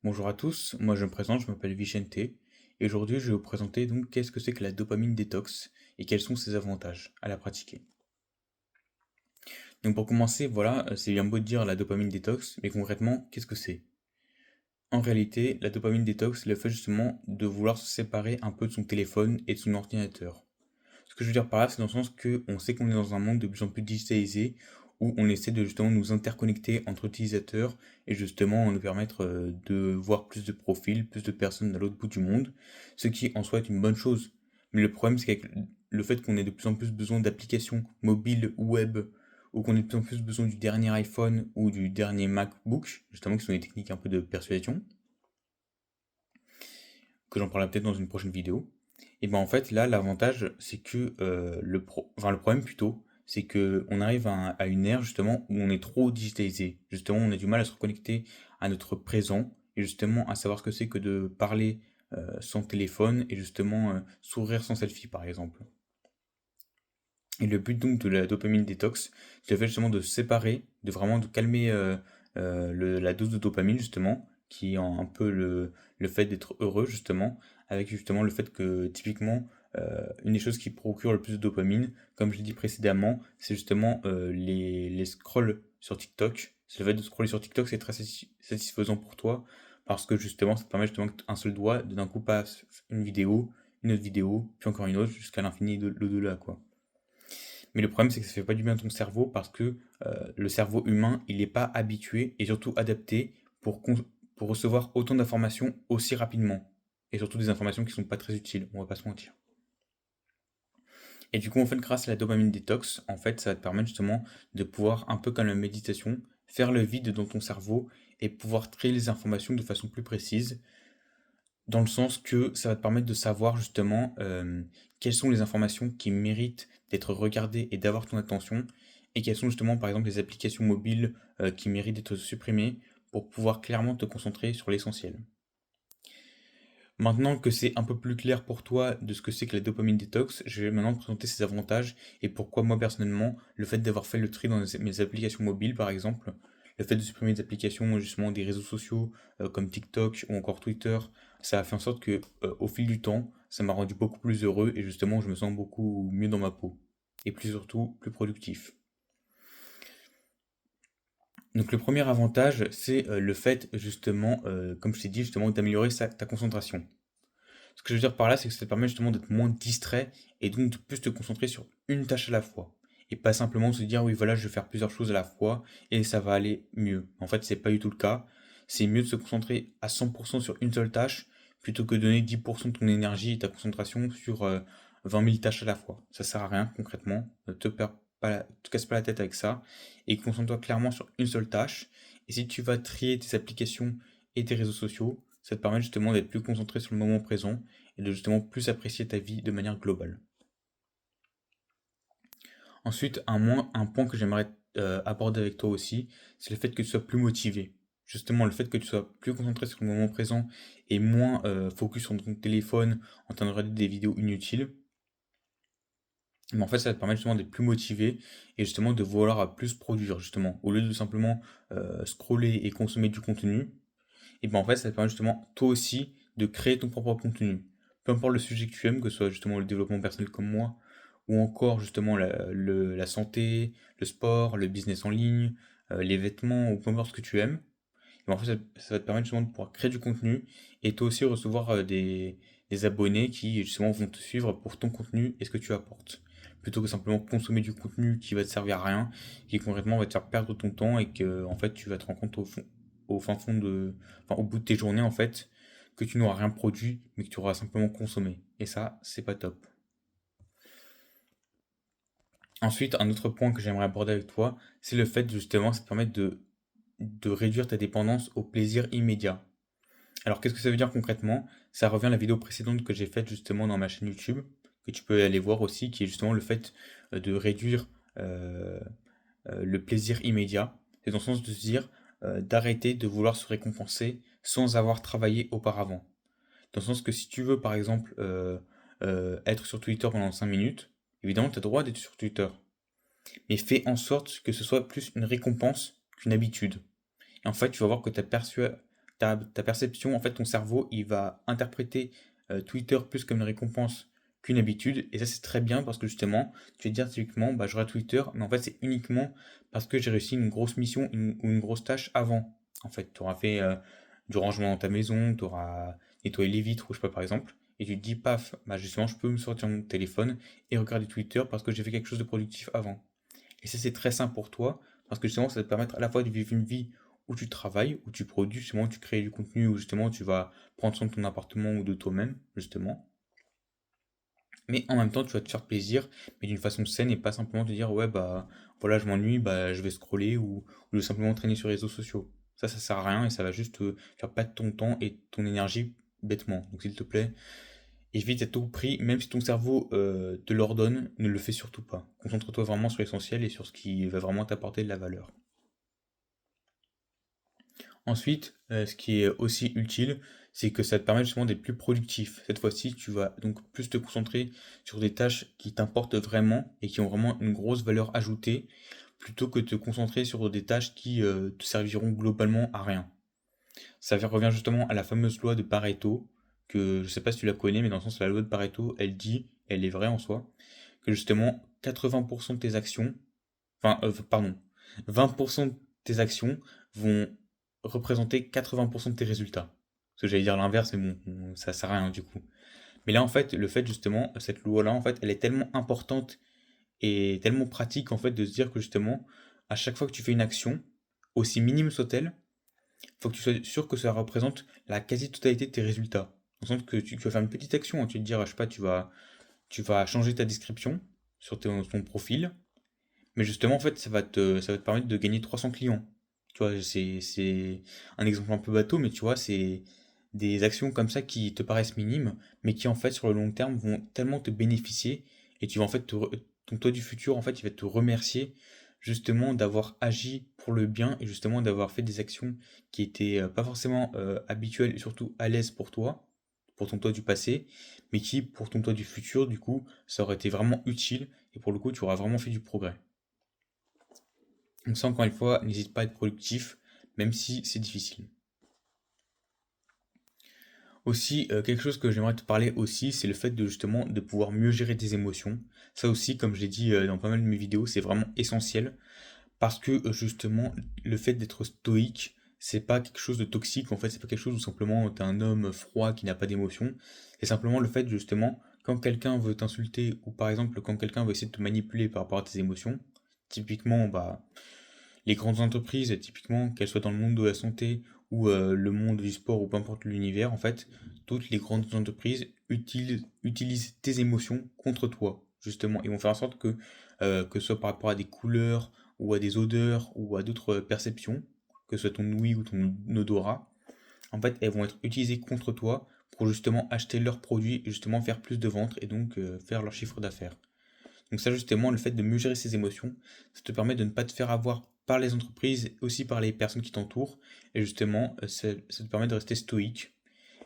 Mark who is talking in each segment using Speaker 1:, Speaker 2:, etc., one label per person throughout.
Speaker 1: Bonjour à tous, moi je me présente, je m'appelle Vicente et aujourd'hui je vais vous présenter donc qu'est-ce que c'est que la dopamine détox et quels sont ses avantages à la pratiquer. Donc pour commencer, voilà, c'est bien beau de dire la dopamine détox, mais concrètement, qu'est-ce que c'est? En réalité, la dopamine détox, c'est le fait justement de vouloir se séparer un peu de son téléphone et de son ordinateur. Ce que je veux dire par là, c'est dans le sens que on sait qu'on est dans un monde de plus en plus digitalisé, où on essaie de justement nous interconnecter entre utilisateurs et justement nous permettre de voir plus de profils, plus de personnes à l'autre bout du monde, ce qui en soi est une bonne chose. Mais le problème, c'est qu'avec le fait qu'on ait de plus en plus besoin d'applications mobiles ou web, ou qu'on ait de plus en plus besoin du dernier iPhone ou du dernier MacBook, justement qui sont des techniques un peu de persuasion, que j'en parlerai peut-être dans une prochaine vidéo. Et ben en fait là l'avantage c'est que le problème plutôt c'est que on arrive à une ère justement où on est trop digitalisé. Justement on a du mal à se reconnecter à notre présent et justement à savoir ce que c'est que de parler sans téléphone et justement sourire sans selfie par exemple. Et le but donc de la dopamine détox, c'est le fait justement de se séparer, de vraiment de calmer la dose de dopamine justement, qui est un peu le fait d'être heureux justement, avec justement le fait que typiquement une des choses qui procure le plus de dopamine, comme je l'ai dit précédemment, c'est justement les scrolls sur TikTok. C'est le fait de scroller sur TikTok, c'est très satisfaisant pour toi, parce que justement ça te permet justement qu'un seul doigt de d'un coup passe une autre vidéo, puis encore une autre, jusqu'à l'infini et l'au-delà quoi. Mais le problème, c'est que ça fait pas du bien à ton cerveau parce que le cerveau humain, il n'est pas habitué et surtout adapté pour recevoir autant d'informations aussi rapidement. Et surtout des informations qui sont pas très utiles, on va pas se mentir. Et du coup, en fait, grâce à la dopamine détox, en fait, ça va te permettre justement de pouvoir, un peu comme la méditation, faire le vide dans ton cerveau et pouvoir trier les informations de façon plus précise, dans le sens que ça va te permettre de savoir justement quelles sont les informations qui méritent d'être regardées et d'avoir ton attention, et quelles sont justement par exemple les applications mobiles qui méritent d'être supprimées pour pouvoir clairement te concentrer sur l'essentiel. Maintenant que c'est un peu plus clair pour toi de ce que c'est que la dopamine détox, je vais maintenant te présenter ses avantages et pourquoi moi personnellement, le fait d'avoir fait le tri dans mes applications mobiles par exemple, le fait de supprimer des applications justement des réseaux sociaux comme TikTok ou encore Twitter, ça a fait en sorte que au fil du temps, ça m'a rendu beaucoup plus heureux et justement je me sens beaucoup mieux dans ma peau et plus surtout plus productif. Donc le premier avantage, c'est le fait justement, comme je t'ai dit justement, d'améliorer ta concentration. Ce que je veux dire par là, c'est que ça te permet justement d'être moins distrait et donc de plus te concentrer sur une tâche à la fois. Et pas simplement se dire, oui, voilà, je vais faire plusieurs choses à la fois et ça va aller mieux. En fait, c'est pas du tout le cas. C'est mieux de se concentrer à 100% sur une seule tâche plutôt que de donner 10% de ton énergie et ta concentration sur 20 000 tâches à la fois. Ça sert à rien concrètement. Ne te perds pas, te casse pas la tête avec ça et concentre-toi clairement sur une seule tâche. Et si tu vas trier tes applications et tes réseaux sociaux, ça te permet justement d'être plus concentré sur le moment présent et de justement plus apprécier ta vie de manière globale. Ensuite, un point que j'aimerais aborder avec toi aussi, c'est le fait que tu sois plus motivé. Justement, le fait que tu sois plus concentré sur le moment présent et moins focus sur ton téléphone en train de regarder des vidéos inutiles. Mais en fait, ça te permet justement d'être plus motivé et justement de vouloir plus produire, justement. Au lieu de simplement scroller et consommer du contenu, et ben en fait, ça te permet justement toi aussi de créer ton propre contenu. Peu importe le sujet que tu aimes, que ce soit justement le développement personnel comme moi, ou encore justement la santé, le sport, le business en ligne, les vêtements, ou peu importe ce que tu aimes, et ben en fait, ça va te permettre justement de pouvoir créer du contenu et toi aussi recevoir des abonnés qui justement vont te suivre pour ton contenu et ce que tu apportes. Plutôt que simplement consommer du contenu qui va te servir à rien, qui concrètement va te faire perdre ton temps et que en fait tu vas te rendre compte au fin fond au bout de tes journées en fait, que tu n'auras rien produit, mais que tu auras simplement consommé. Et ça, c'est pas top. Ensuite, un autre point que j'aimerais aborder avec toi, c'est le fait justement, ça te permet de réduire ta dépendance au plaisir immédiat. Alors, qu'est-ce que ça veut dire concrètement? Ça revient à la vidéo précédente que j'ai faite justement dans ma chaîne YouTube, que tu peux aller voir aussi, qui est justement le fait de réduire euh, le plaisir immédiat. C'est dans le sens de se dire d'arrêter de vouloir se récompenser sans avoir travaillé auparavant. Dans le sens que si tu veux, par exemple, être sur Twitter pendant 5 minutes, évidemment, tu as le droit d'être sur Twitter. Mais fais en sorte que ce soit plus une récompense qu'une habitude. Et en fait, tu vas voir que ta perception, en fait, ton cerveau, il va interpréter Twitter plus comme une récompense qu'une habitude. Et ça, c'est très bien parce que justement, tu vas te dire typiquement, bah, je regarde Twitter, mais en fait, c'est uniquement parce que j'ai réussi une grosse mission ou une grosse tâche avant. En fait, tu auras fait du rangement dans ta maison, tu auras nettoyé les vitres, ou je sais pas, par exemple. Et tu te dis, paf, bah justement, je peux me sortir mon téléphone et regarder Twitter parce que j'ai fait quelque chose de productif avant. Et ça, c'est très sain pour toi, parce que justement, ça va te permettre à la fois de vivre une vie où tu travailles, où tu produis, justement, où tu crées du contenu, où justement, tu vas prendre soin de ton appartement ou de toi-même, justement. Mais en même temps, tu vas te faire plaisir, mais d'une façon saine et pas simplement te dire, ouais, bah voilà, je m'ennuie, bah je vais scroller ou simplement traîner sur les réseaux sociaux. Ça sert à rien et ça va juste te faire perdre ton temps et ton énergie bêtement. Donc, s'il te plaît, évite à tout prix, même si ton cerveau te l'ordonne, ne le fais surtout pas. Concentre-toi vraiment sur l'essentiel et sur ce qui va vraiment t'apporter de la valeur. Ensuite, ce qui est aussi utile, c'est que ça te permet justement d'être plus productif. Cette fois-ci, tu vas donc plus te concentrer sur des tâches qui t'importent vraiment et qui ont vraiment une grosse valeur ajoutée, plutôt que de te concentrer sur des tâches qui te serviront globalement à rien. Revient justement à la fameuse loi de Pareto, que je ne sais pas si tu la connais, mais dans le sens, la loi de Pareto, elle dit, elle est vraie en soi, que justement 80% de tes actions, pardon, 20% de tes actions vont représenter 80% de tes résultats. Parce que j'allais dire l'inverse, mais bon, ça sert à rien du coup. Mais là, en fait, le fait justement, cette loi-là, en fait, elle est tellement importante et tellement pratique, en fait, de se dire que justement, à chaque fois que tu fais une action, aussi minime soit-elle, il faut que tu sois sûr que ça représente la quasi-totalité de tes résultats. Dans le sens que tu vas faire une petite action, hein, tu vas te dire, je sais pas, tu vas changer ta description sur ton profil, mais justement, en fait, ça va te permettre de gagner 300 clients. Tu vois, c'est un exemple un peu bateau, mais tu vois, c'est des actions comme ça qui te paraissent minimes, mais qui en fait, sur le long terme, vont tellement te bénéficier, et tu vas en fait, ton toi du futur, en fait, il va te remercier justement d'avoir agi pour le bien et justement d'avoir fait des actions qui étaient pas forcément habituelles et surtout à l'aise pour toi, pour ton toi du passé, mais qui, pour ton toi du futur, du coup, ça aurait été vraiment utile, et pour le coup, tu auras vraiment fait du progrès. Donc ça, encore une fois, n'hésite pas à être productif, même si c'est difficile. Aussi, quelque chose que j'aimerais te parler aussi, c'est le fait de justement de pouvoir mieux gérer tes émotions. Ça aussi, comme je l'ai dit dans pas mal de mes vidéos, c'est vraiment essentiel parce que justement, le fait d'être stoïque, c'est pas quelque chose de toxique. En fait, c'est pas quelque chose où simplement t'es un homme froid qui n'a pas d'émotion. C'est simplement le fait justement, quand quelqu'un veut t'insulter ou par exemple quand quelqu'un veut essayer de te manipuler par rapport à tes émotions, typiquement, bah les grandes entreprises, typiquement, qu'elles soient dans le monde de la santé ou le monde du sport ou peu importe l'univers, en fait, toutes les grandes entreprises utilisent tes émotions contre toi, justement. Ils vont faire en sorte que ce soit par rapport à des couleurs ou à des odeurs ou à d'autres perceptions, que ce soit ton ouïe ou ton odorat, en fait, elles vont être utilisées contre toi pour justement acheter leurs produits et justement faire plus de ventes et donc faire leur chiffre d'affaires. Donc ça justement, le fait de mieux gérer ses émotions, ça te permet de ne pas te faire avoir par les entreprises, aussi par les personnes qui t'entourent. Et justement, ça te permet de rester stoïque.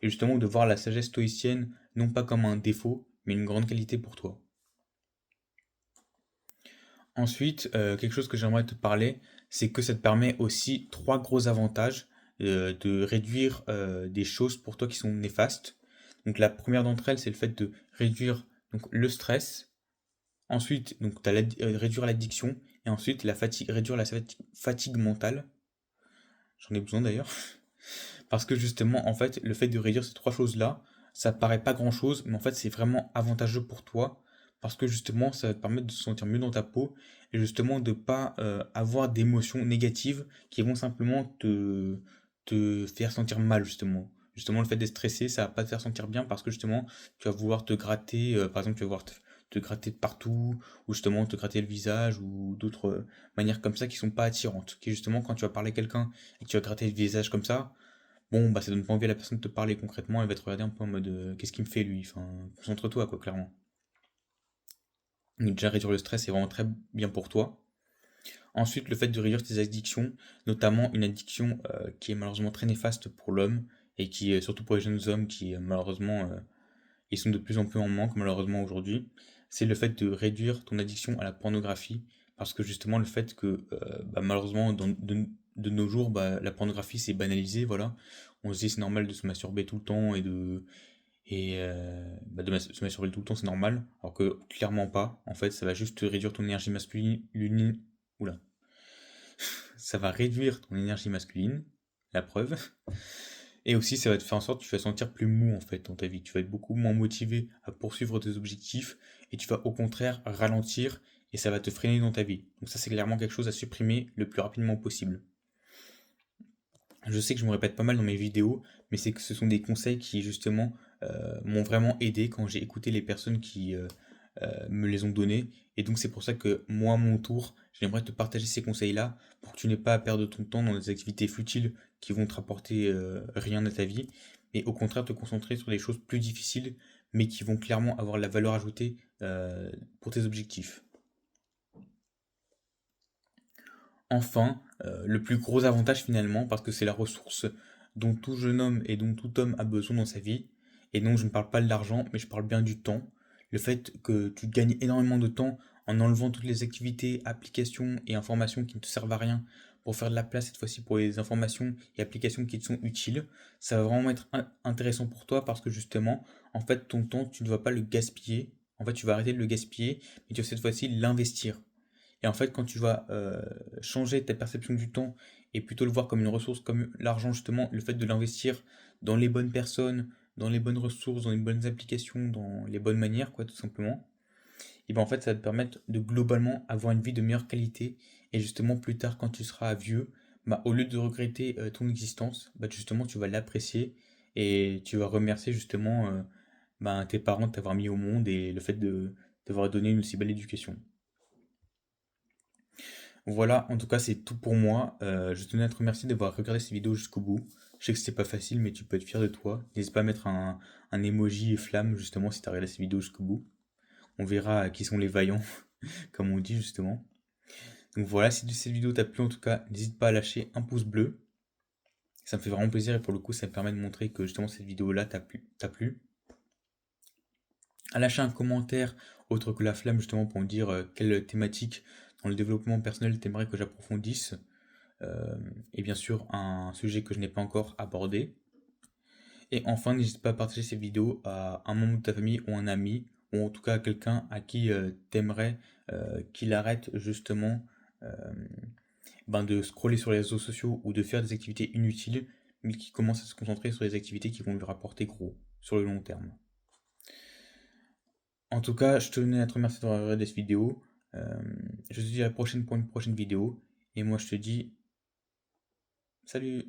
Speaker 1: Et justement, de voir la sagesse stoïcienne non pas comme un défaut, mais une grande qualité pour toi. Ensuite, quelque chose que j'aimerais te parler, c'est que ça te permet aussi trois gros avantages de réduire des choses pour toi qui sont néfastes. Donc la première d'entre elles, c'est le fait de réduire donc, le stress. Ensuite, donc, tu as réduire l'addiction. Et ensuite, la fatigue, réduire la fatigue mentale. J'en ai besoin d'ailleurs. Parce que justement, en fait, le fait de réduire ces trois choses-là, ça paraît pas grand-chose, mais en fait, c'est vraiment avantageux pour toi. Parce que justement, ça va te permettre de se sentir mieux dans ta peau. Et justement, de pas avoir d'émotions négatives qui vont simplement te faire sentir mal, justement. Justement, le fait d'être stressé, ça va pas te faire sentir bien parce que justement, tu vas vouloir te gratter, par exemple, tu vas vouloir te gratter de partout, ou justement te gratter le visage, ou d'autres manières comme ça qui sont pas attirantes. Qui justement, quand tu vas parler à quelqu'un et que tu vas gratter le visage comme ça, bon, bah ça donne pas envie à la personne de te parler concrètement, elle va te regarder un peu en mode qu'est-ce qu'il me fait lui? Enfin, concentre-toi quoi, clairement. Donc déjà réduire le stress c'est vraiment très bien pour toi. Ensuite, le fait de réduire tes addictions, notamment une addiction qui est malheureusement très néfaste pour l'homme et qui est surtout pour les jeunes hommes qui malheureusement ils sont de plus en plus en manque malheureusement aujourd'hui, c'est le fait de réduire ton addiction à la pornographie parce que justement le fait que bah, malheureusement de nos jours bah, la pornographie c'est banalisé voilà, On se dit c'est normal de se masturber tout le temps se masturber tout le temps, c'est normal, alors que clairement pas. En fait, ça va juste réduire ton énergie masculine. Oula. Ça va réduire ton énergie masculine, la preuve. Et aussi, ça va te faire en sorte que tu vas te sentir plus mou en fait dans ta vie. Tu vas être beaucoup moins motivé à poursuivre tes objectifs et tu vas au contraire ralentir et ça va te freiner dans ta vie. Donc ça, c'est clairement quelque chose à supprimer le plus rapidement possible. Je sais que je me répète pas mal dans mes vidéos, mais c'est que ce sont des conseils qui justement m'ont vraiment aidé quand j'ai écouté les personnes qui me les ont donnés. Et donc c'est pour ça que moi, à mon tour, j'aimerais te partager ces conseils-là pour que tu n'aies pas à perdre ton temps dans des activités futiles qui vont te rapporter rien à ta vie, mais au contraire te concentrer sur des choses plus difficiles, mais qui vont clairement avoir la valeur ajoutée pour tes objectifs. Enfin, le plus gros avantage finalement, parce que c'est la ressource dont tout jeune homme et dont tout homme a besoin dans sa vie, et non je ne parle pas de l'argent, mais je parle bien du temps, le fait que tu gagnes énormément de temps en enlevant toutes les activités, applications et informations qui ne te servent à rien pour faire de la place cette fois-ci pour les informations et applications qui te sont utiles, ça va vraiment être intéressant pour toi parce que justement, en fait, ton temps, tu ne vas pas le gaspiller, en fait, tu vas arrêter de le gaspiller, mais tu vas cette fois-ci l'investir. Et en fait, quand tu vas changer ta perception du temps et plutôt le voir comme une ressource, comme l'argent justement, le fait de l'investir dans les bonnes personnes, dans les bonnes ressources, dans les bonnes applications, dans les bonnes manières, quoi, tout simplement, et ben en fait, ça va te permettre de globalement avoir une vie de meilleure qualité. Et justement, plus tard, quand tu seras vieux, bah, au lieu de regretter ton existence, bah, justement, tu vas l'apprécier et tu vas remercier justement bah, tes parents de t'avoir mis au monde et le fait de t'avoir donné une aussi belle éducation. Voilà, en tout cas, c'est tout pour moi. Je tenais à te remercier d'avoir regardé cette vidéo jusqu'au bout. Je sais que c'était pas facile, mais tu peux être fier de toi. N'hésite pas à mettre un emoji et flamme, justement, si tu as regardé cette vidéo jusqu'au bout. On verra qui sont les vaillants, comme on dit, justement. Donc voilà, si cette vidéo t'a plu, en tout cas, n'hésite pas à lâcher un pouce bleu. Ça me fait vraiment plaisir et pour le coup, ça me permet de montrer que justement cette vidéo-là t'a plu. À lâcher un commentaire autre que la flamme, justement, pour me dire quelle thématique dans le développement personnel t'aimerais que j'approfondisse. Et bien sûr un sujet que je n'ai pas encore abordé. Et enfin, n'hésite pas à partager ces vidéos à un membre de ta famille ou un ami, ou en tout cas à quelqu'un à qui t'aimerais qu'il arrête justement euh, de scroller sur les réseaux sociaux ou de faire des activités inutiles, mais qui commence à se concentrer sur les activités qui vont lui rapporter gros sur le long terme. En tout cas, je tenais à te remercier d'avoir regardé cette vidéo. Euh, je te dis à la prochaine pour une prochaine vidéo. Et moi, je te dis salut!